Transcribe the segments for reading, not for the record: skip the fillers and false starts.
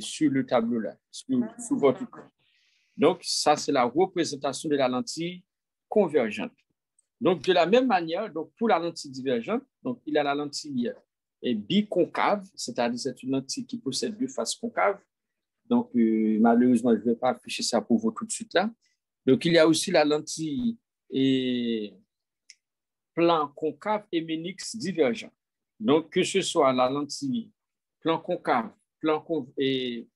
sur le tableau là, sur votre écran. Donc, ça, c'est la représentation de la lentille convergente. Donc, de la même manière, donc, pour la lentille divergente, donc, il y a la lentille biconcave, c'est-à-dire c'est une lentille qui possède deux faces concaves. Donc, malheureusement, je ne vais pas afficher ça pour vous tout de suite là. Donc, il y a aussi la lentille plan concave et ménix divergent. Donc, que ce soit la lentille plan concave,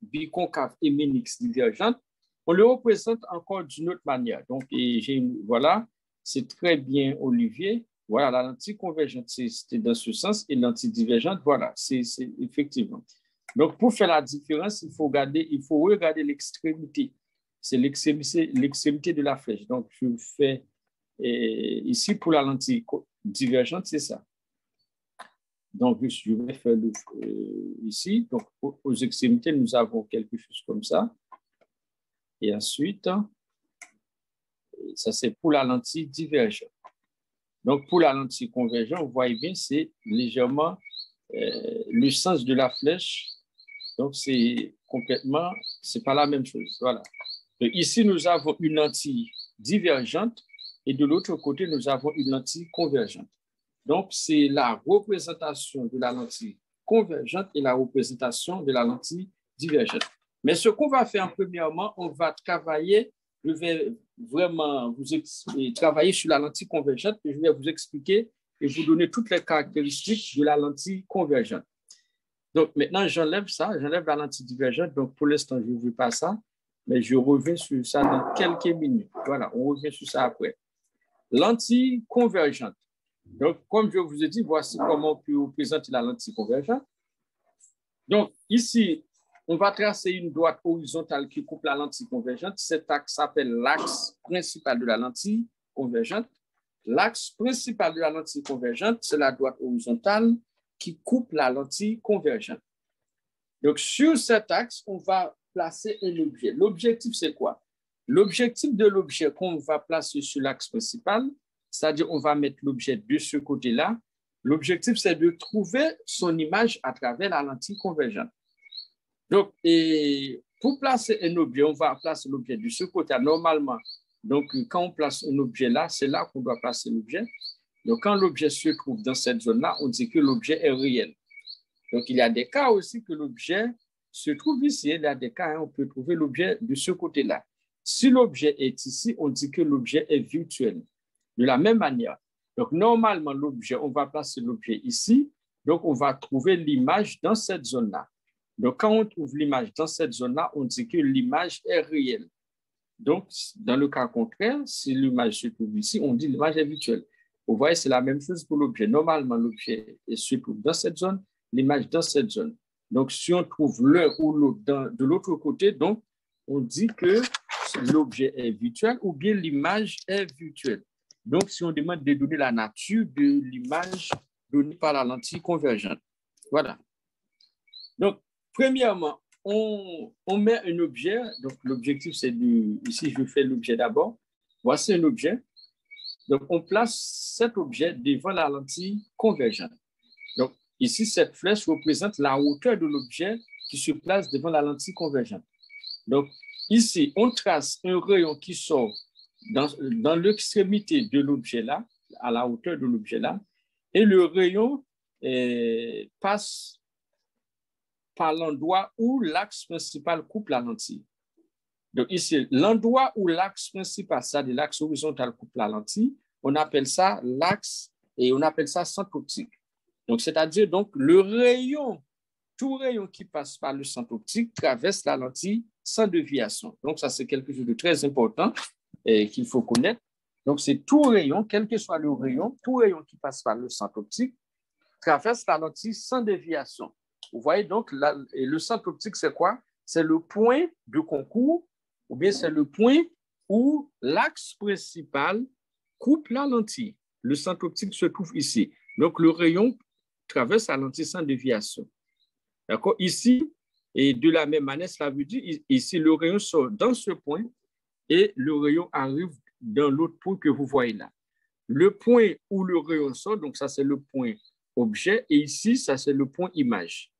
biconcave et ménix divergente, on le représente encore d'une autre manière. Donc, voilà, c'est très bien, Olivier. Voilà, la lentille convergente, c'était dans ce sens, et lentille divergente, voilà, c'est effectivement. Donc, pour faire la différence, il faut regarder l'extrémité. C'est l'extrémité de la flèche. Donc, je fais ici pour la lentille divergente, c'est ça. Donc, je vais faire ici. Donc, aux extrémités, nous avons quelque chose comme ça. Et ensuite, ça c'est pour la lentille divergente. Donc, pour la lentille convergente, vous voyez bien, c'est légèrement le sens de la flèche. Donc, c'est pas la même chose. Voilà. Donc, ici, nous avons une lentille divergente et de l'autre côté, nous avons une lentille convergente. Donc, c'est la représentation de la lentille convergente et la représentation de la lentille divergente. Mais ce qu'on va faire premièrement, on va travailler, je vais vraiment travailler sur la lentille convergente et je vais vous expliquer et vous donner toutes les caractéristiques de la lentille convergente. Donc, maintenant, j'enlève la lentille divergente. Donc, pour l'instant, je ne veux pas ça, mais je reviens sur ça dans quelques minutes. Voilà, on revient sur ça après. Lentille convergente. Donc, comme je vous ai dit, voici comment on peut représenter la lentille convergente. Donc, ici, on va tracer une droite horizontale qui coupe la lentille convergente. Cet axe s'appelle l'axe principal de la lentille convergente. L'axe principal de la lentille convergente, c'est la droite horizontale qui coupe la lentille convergente. Donc, sur cet axe, on va placer un objet. L'objectif, c'est quoi? L'objectif de l'objet qu'on va placer sur l'axe principal, c'est-à-dire on va mettre l'objet de ce côté-là. L'objectif, c'est de trouver son image à travers la lentille convergente. Donc, pour placer un objet, on va placer l'objet de ce côté-là. Normalement, donc, quand on place un objet là, c'est là qu'on doit placer l'objet. Donc, quand l'objet se trouve dans cette zone-là, on dit que l'objet est réel. Donc, il y a des cas aussi que l'objet se trouve ici. Il y a des cas, on peut trouver l'objet de ce côté-là. Si l'objet est ici, on dit que l'objet est virtuel. De la même manière. Donc, normalement, l'objet, on va placer l'objet ici. Donc, on va trouver l'image dans cette zone-là. Donc, quand on trouve l'image dans cette zone-là, on dit que l'image est réelle. Donc, dans le cas contraire, si l'image se trouve ici, on dit l'image est virtuelle. Vous voyez, c'est la même chose pour l'objet. Normalement, l'objet se trouve dans cette zone, l'image dans cette zone. Donc, si on trouve l'un ou l'autre de l'autre côté, donc, on dit que l'objet est virtuel ou bien l'image est virtuelle. Donc, si on demande de donner la nature de l'image donnée par la lentille convergente. Voilà. Donc, premièrement, on met un objet. Donc, l'objectif, c'est ici, je fais l'objet d'abord. Voici un objet. Donc, on place cet objet devant la lentille convergente. Donc, ici, cette flèche représente la hauteur de l'objet qui se place devant la lentille convergente. Donc, ici, on trace un rayon qui sort dans l'extrémité de l'objet là, à la hauteur de l'objet là, et le rayon passe par l'endroit où l'axe principal coupe la lentille. Donc ici, l'endroit où l'axe principal, c'est-à-dire l'axe horizontal coupe la lentille, on appelle ça l'axe et on appelle ça centre optique. Donc, c'est-à-dire donc le rayon, tout rayon qui passe par le centre optique traverse la lentille sans déviation. Donc, ça, c'est quelque chose de très important qu'il faut connaître. Donc, c'est tout rayon, quel que soit le rayon, tout rayon qui passe par le centre optique traverse la lentille sans déviation. Vous voyez donc, le centre optique, c'est quoi? C'est le point de concours ou bien c'est le point où l'axe principal coupe la lentille. Le centre optique se trouve ici. Donc, le rayon traverse la lentille sans déviation. D'accord? Ici, et de la même manière, cela veut dire, ici, le rayon sort dans ce point et le rayon arrive dans l'autre point que vous voyez là. Le point où le rayon sort, donc ça, c'est le point objet, et ici, ça, c'est le point image.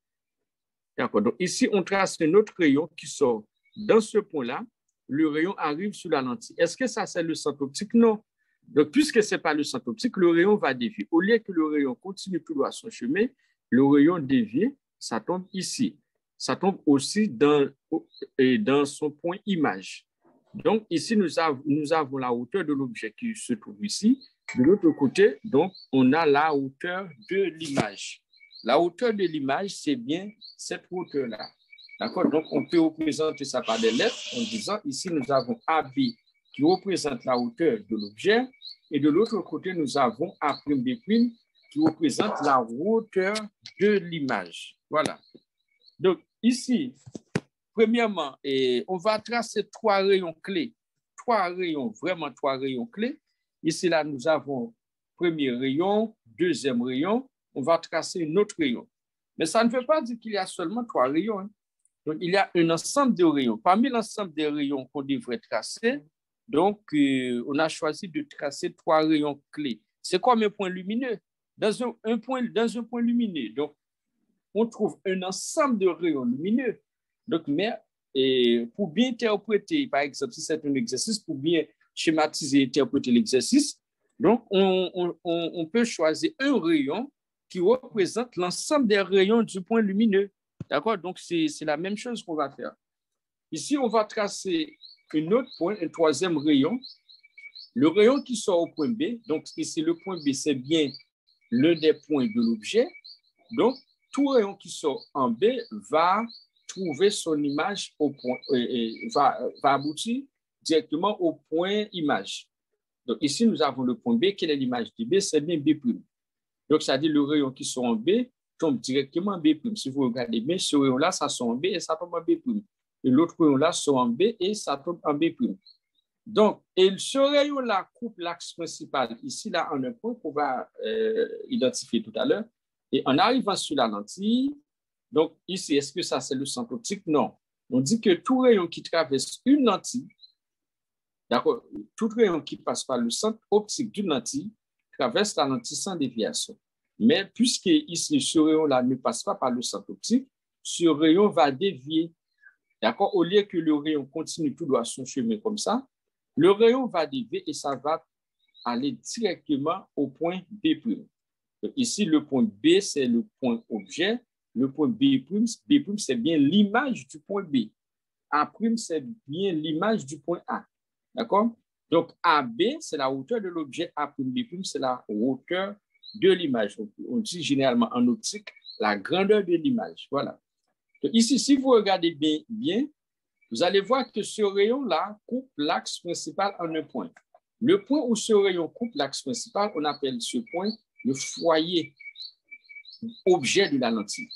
D'accord. Donc, ici, on trace un autre rayon qui sort dans ce point-là. Le rayon arrive sur la lentille. Est-ce que ça, c'est le centre optique? Non. Donc, puisque ce n'est pas le centre optique, le rayon va dévier. Au lieu que le rayon continue tout droit son chemin, le rayon dévie, ça tombe ici. Ça tombe aussi dans son point image. Donc, ici, nous avons la hauteur de l'objet qui se trouve ici. De l'autre côté, donc, on a la hauteur de l'image. La hauteur de l'image, c'est bien cette hauteur-là. D'accord? Donc, on peut représenter ça par des lettres en disant, ici, nous avons AB qui représente la hauteur de l'objet. Et de l'autre côté, nous avons A'B' qui représente la hauteur de l'image. Voilà. Donc, ici, premièrement, on va tracer trois rayons clés. Vraiment trois rayons clés. Ici, là, nous avons premier rayon, deuxième rayon. On va tracer un autre rayon. Mais ça ne veut pas dire qu'il y a seulement trois rayons. Hein. Donc, il y a un ensemble de rayons. Parmi l'ensemble des rayons qu'on devrait tracer, donc, on a choisi de tracer trois rayons clés. C'est comme un point lumineux. Dans un point lumineux, donc, on trouve un ensemble de rayons lumineux. Donc, mais pour bien interpréter, par exemple, si c'est un exercice, pour bien schématiser et interpréter l'exercice, donc, on peut choisir un rayon qui représente l'ensemble des rayons du point lumineux. D'accord? Donc, c'est la même chose qu'on va faire. Ici, on va tracer un autre point, un troisième rayon. Le rayon qui sort au point B, donc ici, le point B, c'est bien l'un des points de l'objet. Donc, tout rayon qui sort en B va trouver son image au point, va aboutir directement au point image. Donc, ici, nous avons le point B, quelle est l'image de B? C'est bien B'. Donc, ça dit le rayon qui sort en B tombe directement en B'. Si vous regardez bien, ce rayon-là, ça sort en B et ça tombe en B'. Et l'autre rayon-là sort en B et ça tombe en B'. Donc, et ce rayon-là coupe l'axe principal ici, là, en un point qu'on va identifier tout à l'heure. Et en arrivant sur la lentille, donc ici, est-ce que ça, c'est le centre optique? Non. On dit que tout rayon qui traverse une lentille, d'accord, tout rayon qui passe par le centre optique d'une lentille traverse la lentille sans déviation. Mais puisque ici, ce rayon-là ne passe pas par le centre optique, ce rayon va dévier. D'accord? Au lieu que le rayon continue tout droit son chemin comme ça, le rayon va dévier et ça va aller directement au point B'. Donc ici, le point B, c'est le point objet. Le point B', c'est bien l'image du point B. A', c'est bien l'image du point A. D'accord? Donc, AB, c'est la hauteur de l'objet. A'B', c'est la hauteur de l'image. On dit généralement en optique la grandeur de l'image. Voilà. Donc, ici, si vous regardez bien, vous allez voir que ce rayon-là coupe l'axe principal en un point. Le point où ce rayon coupe l'axe principal, on appelle ce point le foyer objet de la lentille.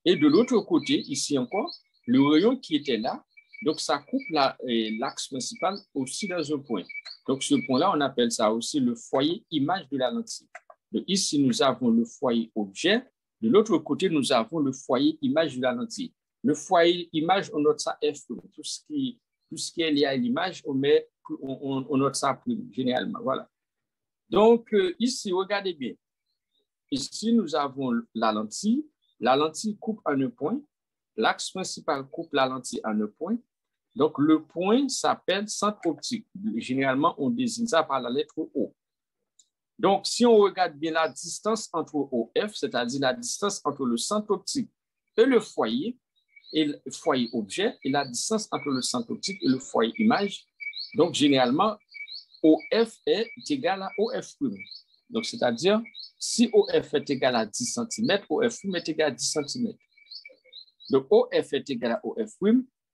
Et de l'autre côté, ici encore, le rayon qui était là, donc ça coupe l'axe principal aussi dans un point. Donc ce point-là, on appelle ça aussi le foyer image de la lentille. Donc ici, nous avons le foyer objet. De l'autre côté, nous avons le foyer image de la lentille. Le foyer image, on note ça F'. Tout ce qui est lié à l'image, on note ça prime, généralement. Voilà. Donc ici, regardez bien. Ici, nous avons la lentille. La lentille coupe en un point. L'axe principal coupe la lentille en un point. Donc, le point s'appelle centre optique. Généralement, on désigne ça par la lettre O. Donc, si on regarde bien la distance entre OF, c'est-à-dire la distance entre le centre optique et le foyer objet, et la distance entre le centre optique et le foyer image, donc généralement, OF est égal à OF'. Donc, c'est-à-dire, si OF est égal à 10 cm, OF' est égal à 10 cm. Donc, OF est égal à OF',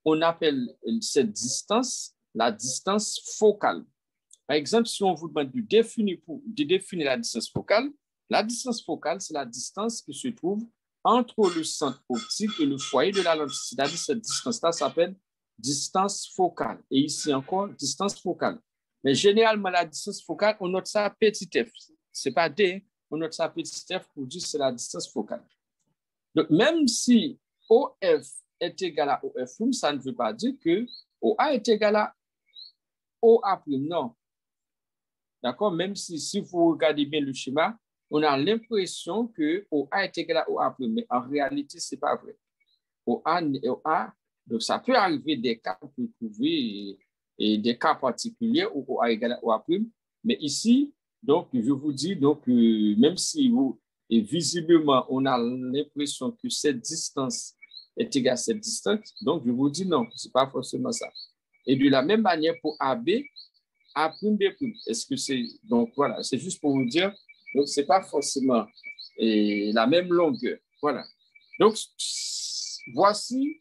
on appelle cette distance la distance focale. Par exemple, si on vous demande de définir la distance focale, c'est la distance qui se trouve entre le centre optique et le foyer de la lentille. C'est-à-dire cette distance-là s'appelle distance focale. Et ici encore, distance focale. Mais généralement, la distance focale, on note ça petit f. Ce n'est pas D, on note ça petit f pour dire que c'est la distance focale. Donc, même si OF est égal à OF', ça ne veut pas dire que OA est égal à OA'. Non. D'accord? Même si vous regardez bien le schéma, on a l'impression que OA est égal à OA', mais en réalité, ce n'est pas vrai. au A. Donc, ça peut arriver des cas qu'on peut trouver et des cas particuliers où A égale à OA'. Mais ici, donc, je vous dis, donc, même si vous, et visiblement, on a l'impression que cette distance est égale à cette distance, donc je vous dis non, ce n'est pas forcément ça. Et de la même manière pour AB, A', B'. Est-ce que c'est. Donc, voilà, c'est juste pour vous dire, donc, ce n'est pas forcément la même longueur. Voilà. Donc, voici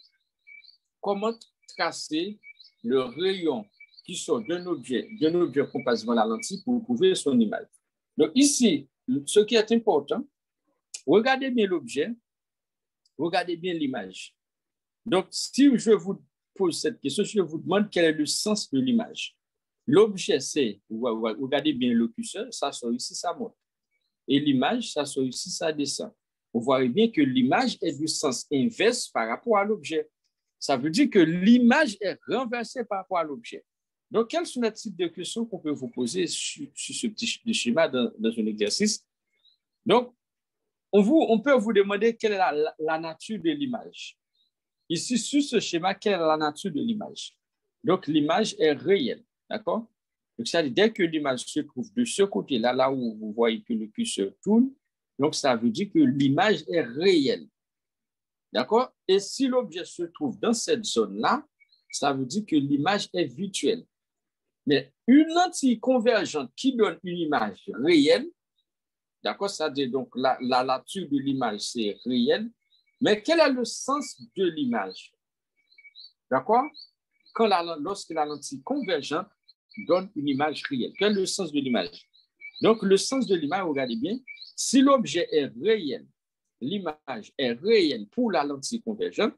comment tracer le rayon qui sort d'un objet compassivement à la lentille pour trouver son image. Donc ici, ce qui est important, regardez bien l'objet, regardez bien l'image. Donc, si je vous pose cette question, je vous demande quel est le sens de l'image. L'objet, c'est, regardez bien le curseur, ça sort ici, ça monte. Et l'image, ça sort ici, ça descend. Vous voyez bien que l'image est du sens inverse par rapport à l'objet. Ça veut dire que l'image est renversée par rapport à l'objet. Donc, quels sont les types de questions qu'on peut vous poser sur ce petit schéma dans un exercice? Donc, on peut vous demander quelle est la nature de l'image. Ici, sur ce schéma, quelle est la nature de l'image? Donc, l'image est réelle, d'accord? Donc, ça veut dire dès que l'image se trouve de ce côté-là, là où vous voyez que le curseur tourne, donc ça veut dire que l'image est réelle. D'accord? Et si l'objet se trouve dans cette zone-là, ça veut dire que l'image est virtuelle. Mais une lentille convergente qui donne une image réelle, d'accord? C'est-à-dire donc la nature de l'image, c'est réel. Mais quel est le sens de l'image? D'accord? Lorsque la lentille convergente donne une image réelle. Quel est le sens de l'image? Donc, le sens de l'image, regardez bien, si l'objet est réel, l'image est réelle pour la lentille convergente,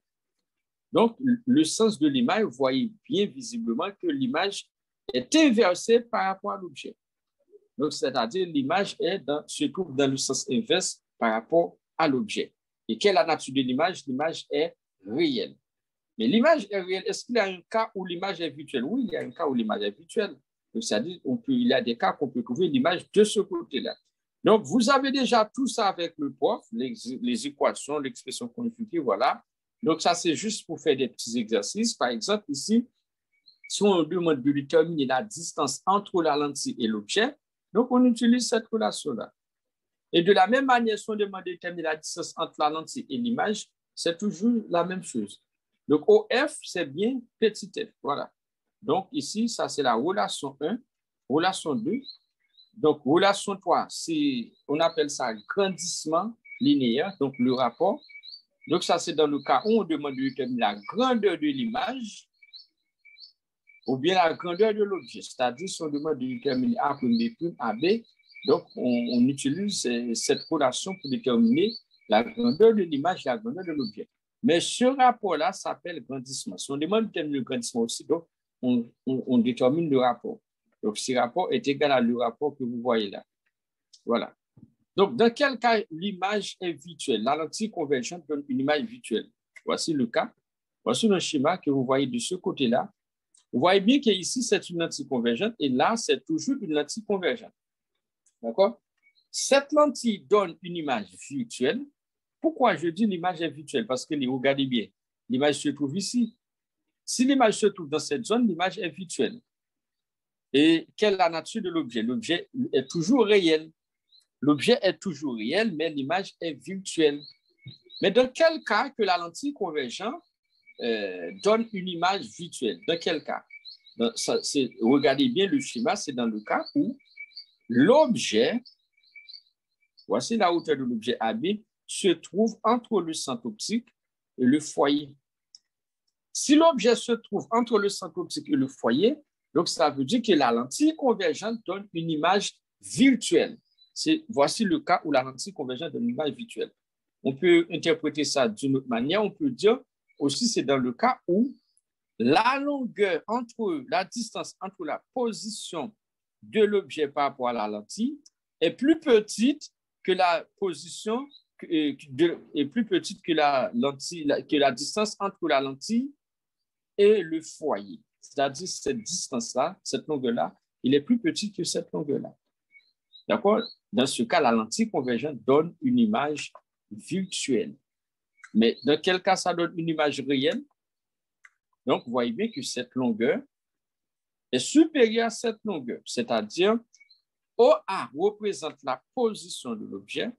donc le sens de l'image, vous voyez bien visiblement que l'image est inversée par rapport à l'objet. Donc, c'est-à-dire l'image se trouve dans le sens inverse par rapport à l'objet. Et quelle est la nature de l'image? L'image est réelle. Mais l'image est réelle. Est-ce qu'il y a un cas où l'image est virtuelle? Oui, il y a un cas où l'image est virtuelle. Donc, c'est-à-dire il y a des cas qu'on peut trouver l'image de ce côté-là. Donc, vous avez déjà tout ça avec le prof, les équations, l'expression conjuguée, voilà. Donc, ça, c'est juste pour faire des petits exercices. Par exemple, ici, si on demande de déterminer la distance entre la lentille et l'objet, donc on utilise cette relation-là. Et de la même manière, si on demande de déterminer la distance entre la lentille et l'image, c'est toujours la même chose. Donc, OF, c'est bien petit f. Voilà. Donc, ici, ça, c'est la relation 1. Relation 2. Donc, relation 3, on appelle ça grandissement linéaire, donc le rapport. Donc, ça, c'est dans le cas où on demande de déterminer la grandeur de l'image ou bien la grandeur de l'objet. C'est-à-dire, si on demande de déterminer A', B', AB, donc on utilise cette relation pour déterminer la grandeur de l'image et la grandeur de l'objet. Mais ce rapport-là s'appelle grandissement. Si on demande de déterminer le grandissement aussi, donc on détermine le rapport. Donc, ce rapport est égal à le rapport que vous voyez là. Voilà. Donc, dans quel cas l'image est virtuelle? La lentille convergente donne une image virtuelle. Voici le cas. Voici le schéma que vous voyez de ce côté-là. Vous voyez bien qu'ici, c'est une lentille convergente et là, c'est toujours une lentille convergente. D'accord? Cette lentille donne une image virtuelle. Pourquoi je dis l'image est virtuelle? Parce que, regardez bien, l'image se trouve ici. Si l'image se trouve dans cette zone, l'image est virtuelle. Et quelle est la nature de l'objet? L'objet est toujours réel. L'objet est toujours réel, mais l'image est virtuelle. Mais dans quel cas que la lentille convergente donne une image virtuelle? Dans quel cas? Regardez bien le schéma, c'est dans le cas où l'objet, voici la hauteur de l'objet AB, se trouve entre le centre optique et le foyer. Si l'objet se trouve entre le centre optique et le foyer, donc ça veut dire que la lentille convergente donne une image virtuelle. Voici le cas où la lentille convergente donne une image virtuelle. On peut interpréter ça d'une autre manière. On peut dire aussi c'est dans le cas où la longueur la distance entre la position de l'objet par rapport à la lentille est plus petite que la position est plus petite que la distance entre la lentille et le foyer. C'est-à-dire cette distance-là, cette longueur-là, il est plus petit que cette longueur-là. D'accord? Dans ce cas, la lentille convergente donne une image virtuelle. Mais dans quel cas ça donne une image réelle? Donc, vous voyez bien que cette longueur est supérieure à cette longueur, c'est-à-dire OA représente la position de l'objet.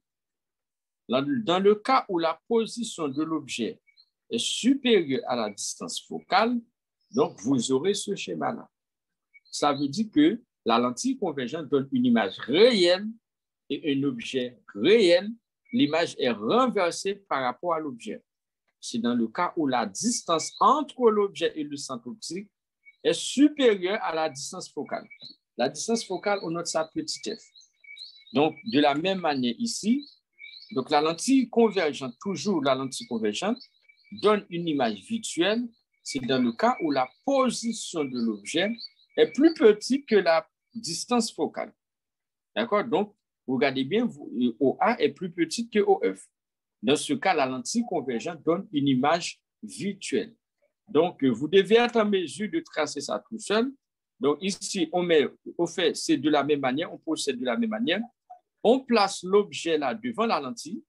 Dans le cas où la position de l'objet est supérieure à la distance focale, donc vous aurez ce schéma-là. Ça veut dire que la lentille convergente donne une image réelle et un objet réel. L'image est renversée par rapport à l'objet. C'est dans le cas où la distance entre l'objet et le centre optique est supérieure à la distance focale. La distance focale, on note ça petit f. Donc, de la même manière ici, donc la lentille convergente, toujours la lentille convergente, donne une image virtuelle. C'est dans le cas où la position de l'objet est plus petite que la distance focale. D'accord? Donc, vous regardez bien, OA est plus petite que OF. Dans ce cas, la lentille convergente donne une image virtuelle. Donc, vous devez être en mesure de tracer ça tout seul. Donc, ici, c'est de la même manière, on procède de la même manière. On place l'objet là devant la lentille.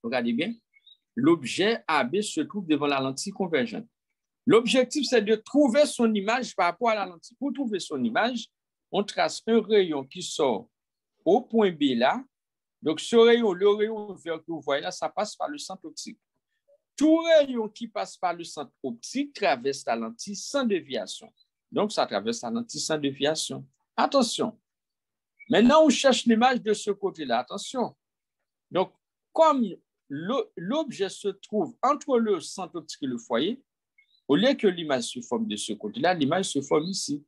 Regardez bien. L'objet AB se trouve devant la lentille convergente. L'objectif, c'est de trouver son image par rapport à la lentille. Pour trouver son image, on trace un rayon qui sort au point B là. Donc, ce rayon, le rayon vert que vous voyez là, ça passe par le centre optique. Tout rayon qui passe par le centre optique traverse la lentille sans déviation. Donc, ça traverse la lentille sans déviation. Attention. Maintenant, on cherche l'image de ce côté-là. Attention. Donc, comme l'objet se trouve entre le centre optique et le foyer, au lieu que l'image se forme de ce côté-là, l'image se forme ici.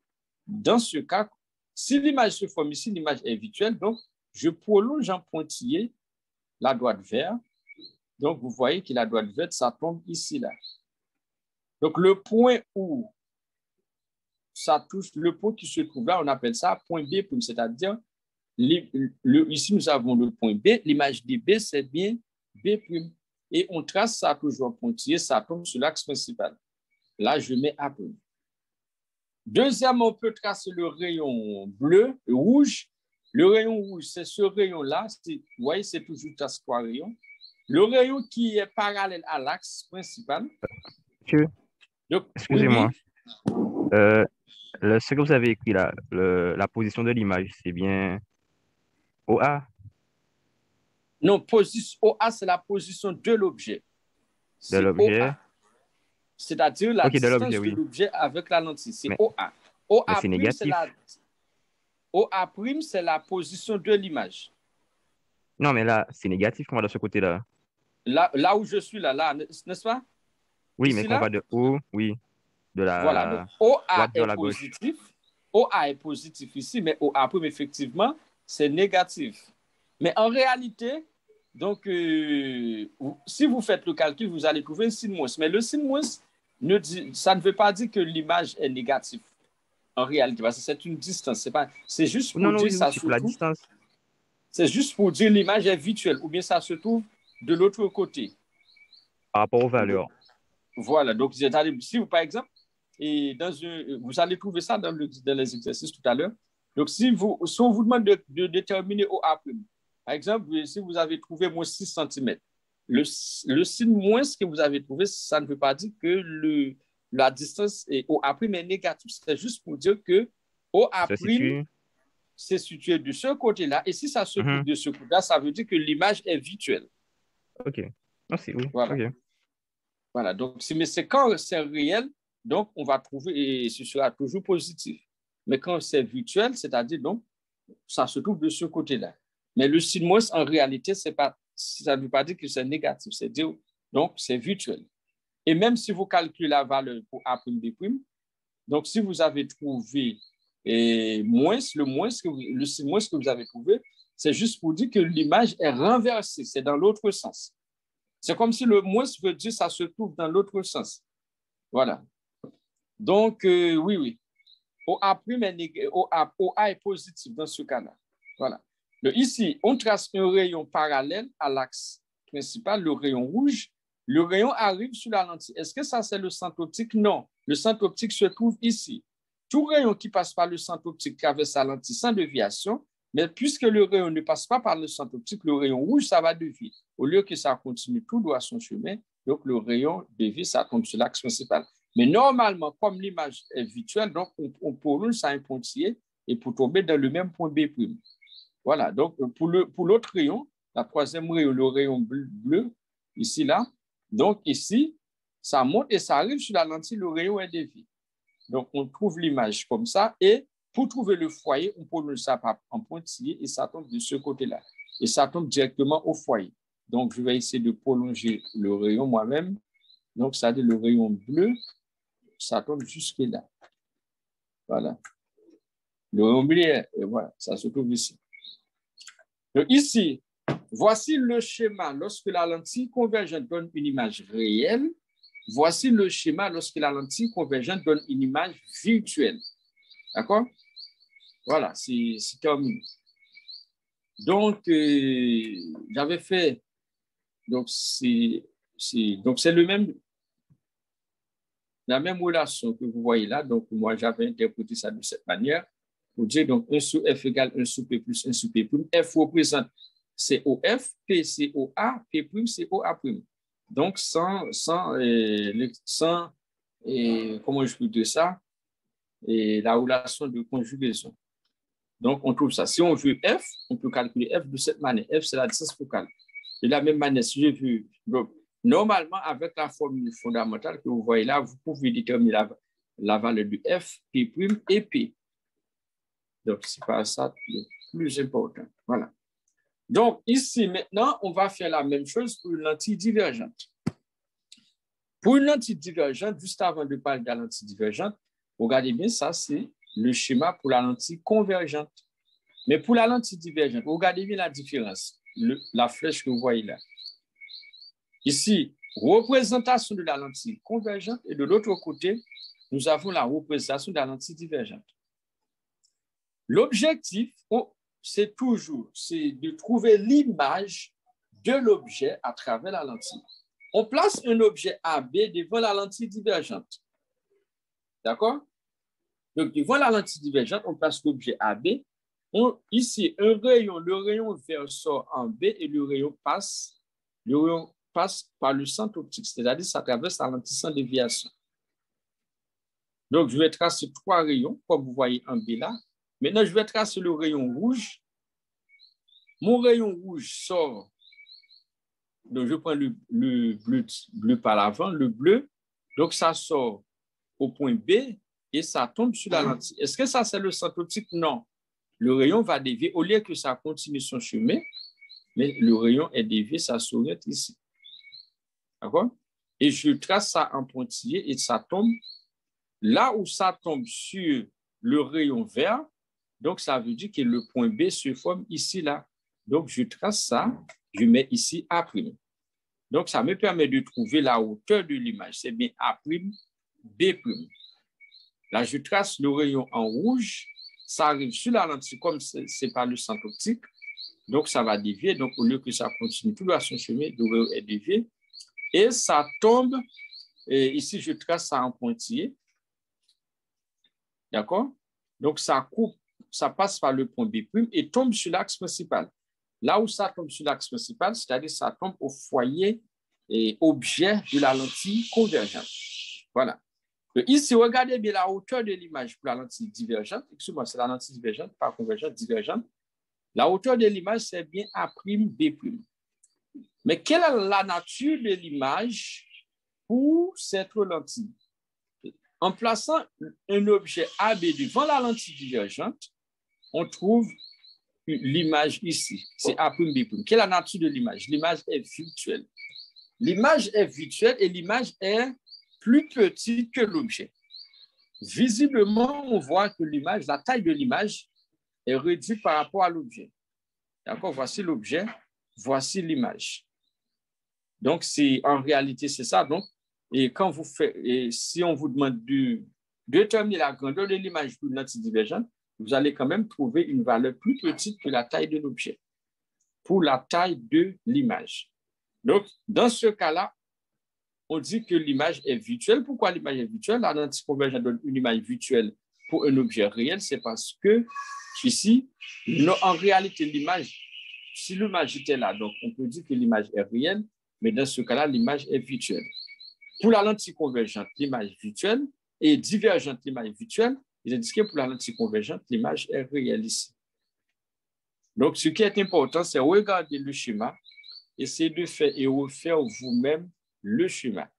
Dans ce cas, si l'image se forme ici, l'image est virtuelle. Donc, je prolonge en pointillé la droite verte. Donc, vous voyez que la droite verte, ça tombe ici, là. Donc, le point où ça touche, le point qui se trouve là, on appelle ça point B', c'est-à-dire, ici, nous avons le point B. L'image de B, c'est bien B'. Et on trace ça toujours en pointillé, ça tombe sur l'axe principal. Là, je mets A'. Deuxièmement, on peut tracer le rayon bleu, rouge. Le rayon rouge, c'est ce rayon-là. Vous voyez, c'est toujours trois rayons. Le rayon qui est parallèle à l'axe principal. Monsieur, excusez-moi. Ce que vous avez écrit là, la position de l'image, c'est bien OA? Non, OA, c'est la position de l'objet. De l'objet? C'est-à-dire la distance de l'objet avec la lentille. C'est OA. OA', c'est négatif. OA', c'est la position de l'image. Non, mais là, c'est négatif, moi, de ce côté-là. Là où je suis, là, n'est-ce pas? Oui, ici, mais quand on va de haut, oui. De la voilà, donc OA est positif. OA est positif ici, mais OA', effectivement, c'est négatif. Mais en réalité, donc, si vous faites le calcul, vous allez trouver un signe moins. Mais le signe moins, ça ne veut pas dire que l'image est négative. En réalité, parce que c'est une distance. C'est juste pour dire ça se trouve. La distance. C'est juste pour dire l'image est virtuelle, ou bien ça se trouve de l'autre côté. Par rapport aux valeurs. Voilà. Donc, si vous, par exemple, vous allez trouver ça dans les exercices tout à l'heure. Donc, si on vous demande de déterminer OA', par exemple, si vous avez trouvé moins 6 cm, le signe moins que vous avez trouvé, ça ne veut pas dire que la distance OA' est négative. C'est juste pour dire que OA' c'est situé de ce côté-là. Et si ça se trouve de ce côté-là, ça veut dire que l'image est virtuelle. OK. Merci, oui. Voilà. Okay. Voilà. Donc, mais c'est quand c'est réel, donc on va trouver, et ce sera toujours positif. Mais quand c'est virtuel, c'est-à-dire, donc, ça se trouve de ce côté-là. Mais le signe moins, en réalité, ça ne veut pas dire que c'est négatif. C'est-à-dire, donc, c'est virtuel. Et même si vous calculez la valeur pour A', B', donc, si vous avez trouvé le signe moins que vous avez trouvé, c'est juste pour dire que l'image est renversée. C'est dans l'autre sens. C'est comme si le moins veut dire que ça se trouve dans l'autre sens. Voilà. Donc, oui. OA' est positif dans ce cas-là. Voilà. Ici, on trace un rayon parallèle à l'axe principal, le rayon rouge. Le rayon arrive sur la lentille. Est-ce que ça, c'est le centre optique? Non. Le centre optique se trouve ici. Tout rayon qui passe par le centre optique traverse la lentille sans déviation. Mais puisque le rayon ne passe pas par le centre optique, le rayon rouge, ça va dévier. Au lieu que ça continue tout droit son chemin, donc le rayon dévie, ça tombe sur l'axe principal. Mais normalement, comme l'image est virtuelle, donc on prolonge ça un pointillé et pour tomber dans le même point B'. Voilà, donc pour l'autre rayon, la troisième rayon, le rayon bleu, ici, là, donc ici, ça monte et ça arrive sur la lentille, le rayon est dévié. Donc, on trouve l'image comme ça et pour trouver le foyer, on prolonge ça en pointillé et ça tombe de ce côté-là. Et ça tombe directement au foyer. Donc, je vais essayer de prolonger le rayon moi-même. Donc, ça dit le rayon bleu, ça tombe jusque là. Voilà. Le rayon bleu, voilà, ça se trouve ici. Donc, ici, voici le schéma lorsque la lentille convergente donne une image réelle. Voici le schéma lorsque la lentille convergente donne une image virtuelle. D'accord? Voilà, c'est terminé. Donc, j'avais fait, donc c'est la même relation que vous voyez là. Donc, moi, j'avais interprété ça de cette manière pour dire, donc, 1 sous F égale 1 sous P plus 1 sous P prime. F représente COF, P COA, P prime COA prime. Donc, comment je peux dire ça? Et la relation de conjugaison. Donc, on trouve ça. Si on veut F, on peut calculer F de cette manière. F, c'est la distance focale. De la même manière, si je veux... Donc, normalement, avec la formule fondamentale que vous voyez là, vous pouvez déterminer la valeur de F, P' et P. Donc, c'est pas ça le plus important. Voilà. Donc, ici, maintenant, on va faire la même chose pour une lentille divergente. Pour une lentille divergente, juste avant de parler de la lentille divergente, regardez bien, ça, c'est le schéma pour la lentille convergente. Mais pour la lentille divergente, regardez bien la différence, la flèche que vous voyez là. Ici, représentation de la lentille convergente et de l'autre côté, nous avons la représentation de la lentille divergente. L'objectif, c'est de trouver l'image de l'objet à travers la lentille. On place un objet AB devant la lentille divergente. D'accord? Donc, devant la lentille divergente, on place l'objet AB. Ici, le rayon vert sort en B et le rayon passe par le centre optique, c'est-à-dire ça traverse la lentille sans déviation. Donc, je vais tracer 3 rayons, comme vous voyez en B là. Maintenant, je vais tracer le rayon rouge. Mon rayon rouge sort, donc je prends le bleu par l'avant, le bleu, donc ça sort au point B et ça tombe sur la lentille. Est-ce que ça, c'est le centre optique? Non. Le rayon va dévier, au lieu que ça continue son chemin, mais le rayon est dévié, ça s'oriente ici. D'accord? Et je trace ça en pointillé et ça tombe là où ça tombe sur le rayon vert. Donc, ça veut dire que le point B se forme ici, là. Donc, je trace ça, je mets ici A'. Donc, ça me permet de trouver la hauteur de l'image. C'est bien A', B'. Là, je trace le rayon en rouge. Ça arrive sur la lentille, comme c'est pas le centre optique. Donc, ça va dévier. Donc, au lieu que ça continue tout à son chemin, le rayon est dévié. Et ça tombe. Et ici, je trace ça en pointillé. D'accord? Donc, ça coupe, ça passe par le point B' et tombe sur l'axe principal. Là où ça tombe sur l'axe principal, c'est-à-dire ça tombe au foyer et objet de la lentille convergente. Voilà. Donc, ici, regardez bien la hauteur de l'image pour la lentille divergente. Excusez-moi, c'est la lentille divergente, pas convergente, divergente. La hauteur de l'image, c'est bien A'B'. Mais quelle est la nature de l'image pour cette lentille? En plaçant un objet AB devant la lentille divergente, on trouve l'image ici. C'est A'B'. Quelle est la nature de l'image? L'image est virtuelle. L'image est virtuelle et l'image est plus petite que l'objet. Visiblement, on voit que l'image, la taille de l'image est réduite par rapport à l'objet. D'accord? Voici l'objet, voici l'image. Donc, en réalité, c'est ça. Donc, si on vous demande de déterminer la grandeur de l'image pour une lentille divergente, vous allez quand même trouver une valeur plus petite que la taille de l'objet pour la taille de l'image. Donc, dans ce cas-là, on dit que l'image est virtuelle. Pourquoi l'image est virtuelle? La lentille convergente donne une image virtuelle pour un objet réel, c'est parce que ici, en réalité, l'image, si l'image était là, donc on peut dire que l'image est réelle, mais dans ce cas-là, l'image est virtuelle. Pour la lentille convergente, l'image virtuelle et divergente, l'image virtuelle, tandis que pour la lentille convergente, l'image est réelle ici. Donc, ce qui est important, c'est regarder le schéma, essayer de faire et refaire vous-même le schéma.